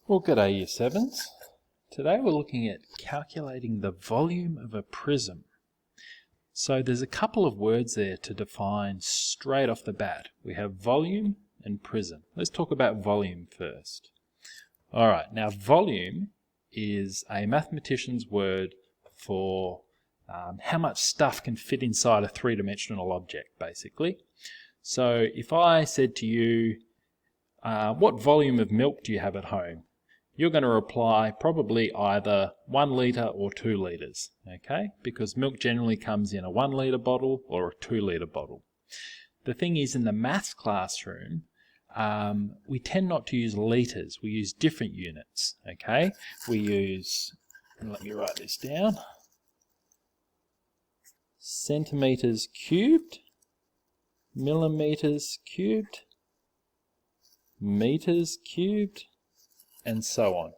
Well, g'day Year 7s. Today we're looking at calculating the volume of a prism. So there's a couple of words there to define straight off the bat. We have volume and prism. Let's talk about volume first. Alright, now volume is a mathematician's word for how much stuff can fit inside a three-dimensional object, basically. So if I said to you, what volume of milk do you have at home? You're going to reply probably either 1 litre or 2 litres, okay? Because milk generally comes in a 1 litre bottle or a 2 litre bottle. The thing is, in the maths classroom, we tend not to use litres, we use different units, okay? We use, and let me write this down, centimetres cubed, millimetres cubed, metres cubed, and so on.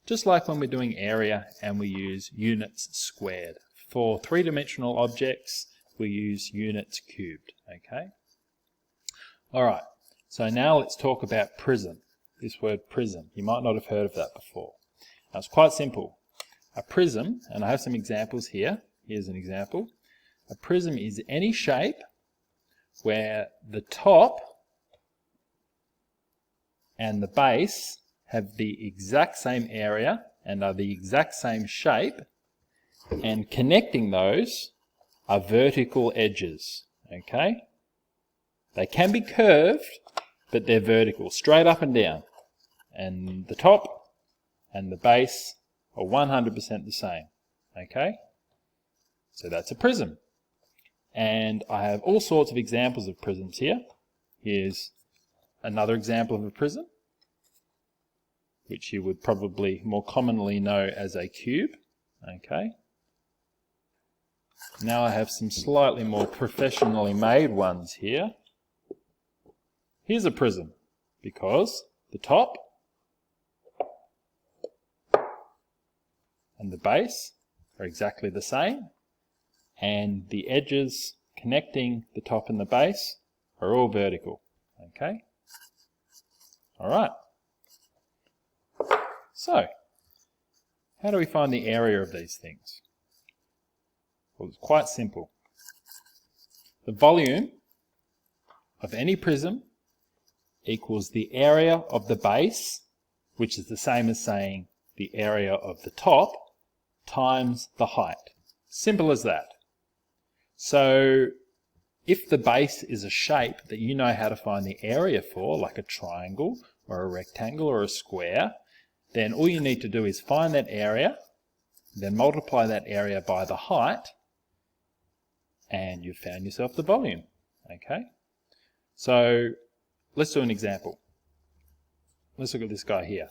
Just like when we're doing area and we use units squared. For three-dimensional objects, we use units cubed, okay? Alright, so now let's talk about prism. This word prism. You might not have heard of that before. Now it's quite simple. A prism, and I have some examples here. Here's an example. A prism is any shape where the top and the base have the exact same area and are the exact same shape, and connecting those are vertical edges, okay? They can be curved, but they're vertical, straight up and down. And the top and the base are 100% the same, okay? So that's a prism. And I have all sorts of examples of prisms here. Here's another example of a prism, which you would probably more commonly know as a cube, okay? Now I have some slightly more professionally made ones here. Here's a prism, because the top and the base are exactly the same, and the edges connecting the top and the base are all vertical, okay? Alright. So, how do we find the area of these things? Well, it's quite simple. The volume of any prism equals the area of the base, which is the same as saying the area of the top, times the height. Simple as that. So, if the base is a shape that you know how to find the area for, like a triangle or a rectangle or a square, then all you need to do is find that area, then multiply that area by the height, and you've found yourself the volume, okay? So let's do an example. Let's look at this guy here.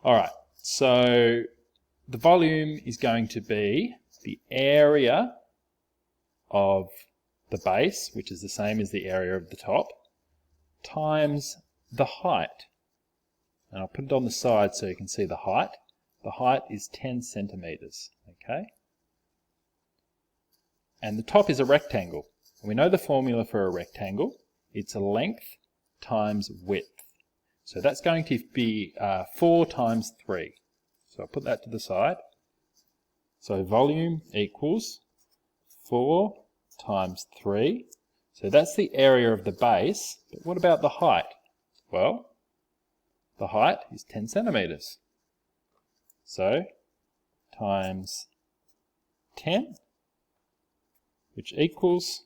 Alright, so the volume is going to be the area of the base, which is the same as the area of the top, times the height. And I'll put it on the side so you can see the height. The height is 10 centimetres, okay? And the top is a rectangle. We know the formula for a rectangle. It's a length times width. So that's going to be 4 times 3. So I'll put that to the side. So volume equals 4 times 3. So that's the area of the base. But what about the height? Well, the height is 10 centimetres. So, times 10, which equals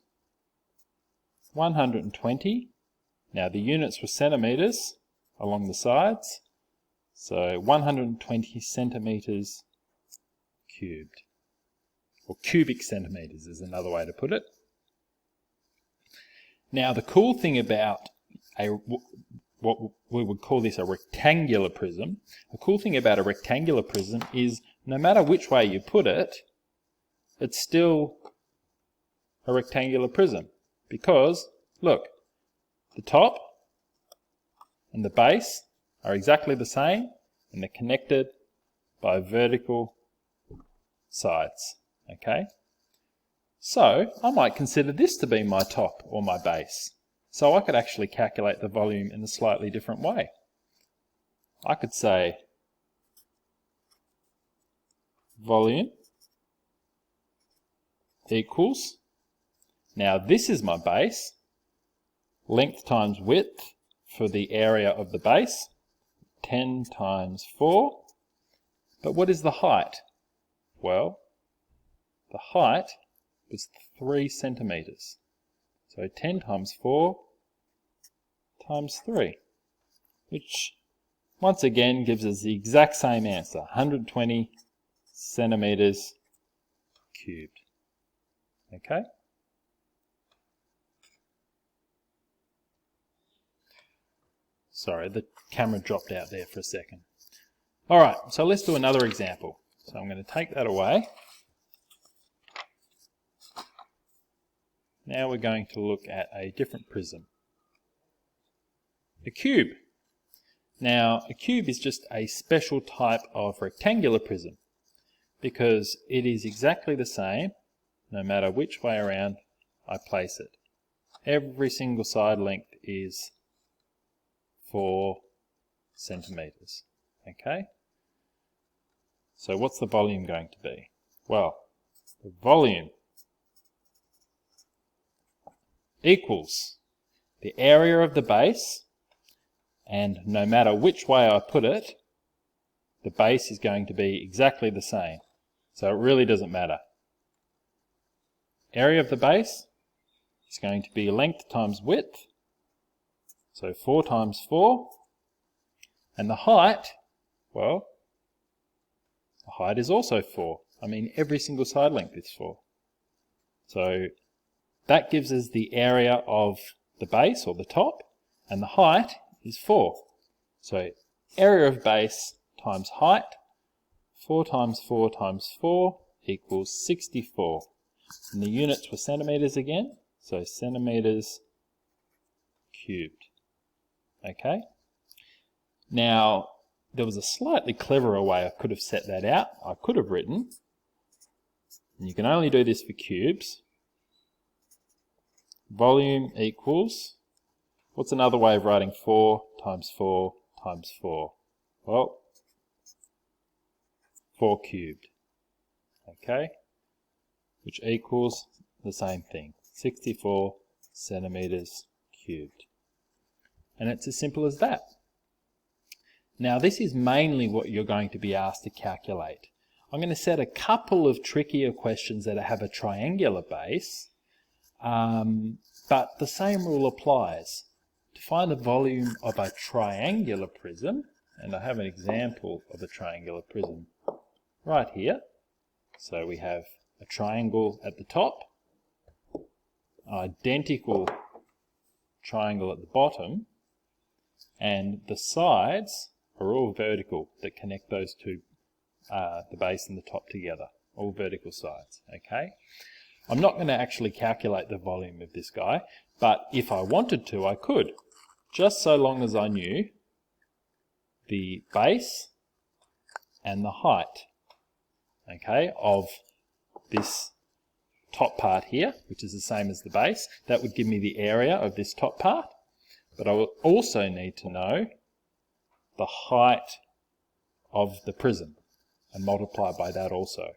120. Now the units were centimetres along the sides. So 120 centimetres cubed. Or cubic centimetres is another way to put it. Now the cool thing about what we would call this a rectangular prism. The cool thing about a rectangular prism is no matter which way you put it, it's still a rectangular prism. Because, look, the top and the base are exactly the same and they're connected by vertical sides. Okay? So, I might consider this to be my top or my base. So I could actually calculate the volume in a slightly different way. I could say volume equals, now this is my base, length times width for the area of the base, 10 times 4. But what is the height? Well, the height was 3 centimeters. So 10 times 4 times 3, which once again gives us the exact same answer, 120 centimeters cubed. Okay? Sorry, the camera dropped out there for a second. Alright, so let's do another example. So I'm going to take that away. Now we're going to look at a different prism. A cube. Now, a cube is just a special type of rectangular prism because it is exactly the same no matter which way around I place it. Every single side length is 4 centimeters. Okay? So what's the volume going to be? Well, the volume equals the area of the base, and no matter which way I put it, the base is going to be exactly the same. So it really doesn't matter. Area of the base is going to be length times width, so 4 times 4. And the height, well, the height is also 4. I mean, every single side length is 4. So that gives us the area of the base, or the top, and the height is 4. So area of base times height, 4 times 4 times 4 equals 64. And the units were centimeters again, so centimeters cubed. Okay? Now, there was a slightly cleverer way I could have set that out. I could have written, and you can only do this for cubes, volume equals, what's another way of writing 4 times 4 times 4? Well, 4 cubed. Okay? Which equals the same thing, 64 centimeters cubed. And it's as simple as that. Now this is mainly what you're going to be asked to calculate. I'm going to set a couple of trickier questions that have a triangular base, but the same rule applies. To find the volume of a triangular prism, and I have an example of a triangular prism right here. So we have a triangle at the top, an identical triangle at the bottom, and the sides are all vertical that connect those two, the base and the top together, all vertical sides. Okay, I'm not going to actually calculate the volume of this guy, but if I wanted to, I could, just so long as I knew the base and the height, okay, of this top part here, which is the same as the base. That would give me the area of this top part, but I will also need to know the height of the prism and multiply by that also.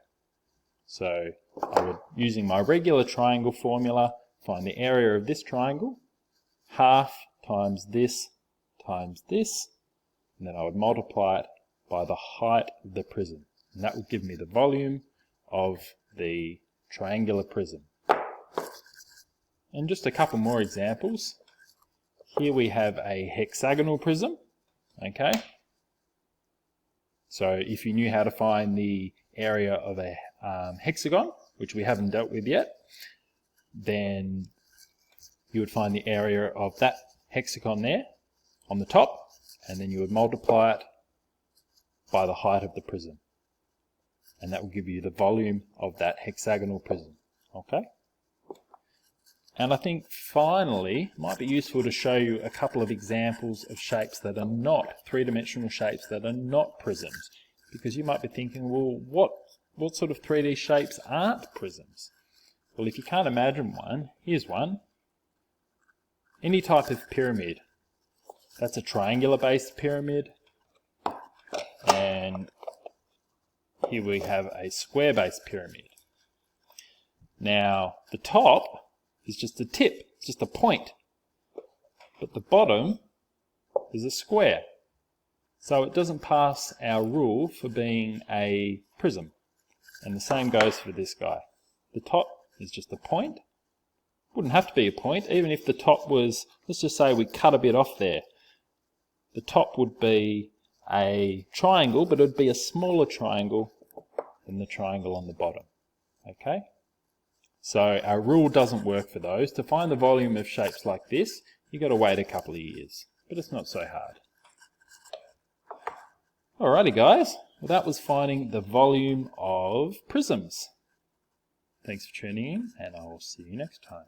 So I would, using my regular triangle formula, find the area of this triangle, half times this, and then I would multiply it by the height of the prism, and that would give me the volume of the triangular prism. And just a couple more examples. Here we have a hexagonal prism. Okay, so if you knew how to find the area of a hexagon, which we haven't dealt with yet, then you would find the area of that hexagon there on the top, and then you would multiply it by the height of the prism, and that will give you the volume of that hexagonal prism. Okay, and I think finally it might be useful to show you a couple of examples of shapes that are not three-dimensional shapes, that are not prisms, because you might be thinking, well, what sort of 3D shapes aren't prisms? Well, if you can't imagine one, here's one. Any type of pyramid. That's a triangular based pyramid. And here we have a square base pyramid. Now, the top is just a tip, it's just a point. But the bottom is a square. So it doesn't pass our rule for being a prism. And the same goes for this guy. The top is just a point. Wouldn't have to be a point, even if the top was, let's just say we cut a bit off there. The top would be a triangle, but it would be a smaller triangle than the triangle on the bottom. Okay? So our rule doesn't work for those. To find the volume of shapes like this, you've got to wait a couple of years. But it's not so hard. Alrighty guys, well that was finding the volume of prisms. Thanks for tuning in, and I'll see you next time.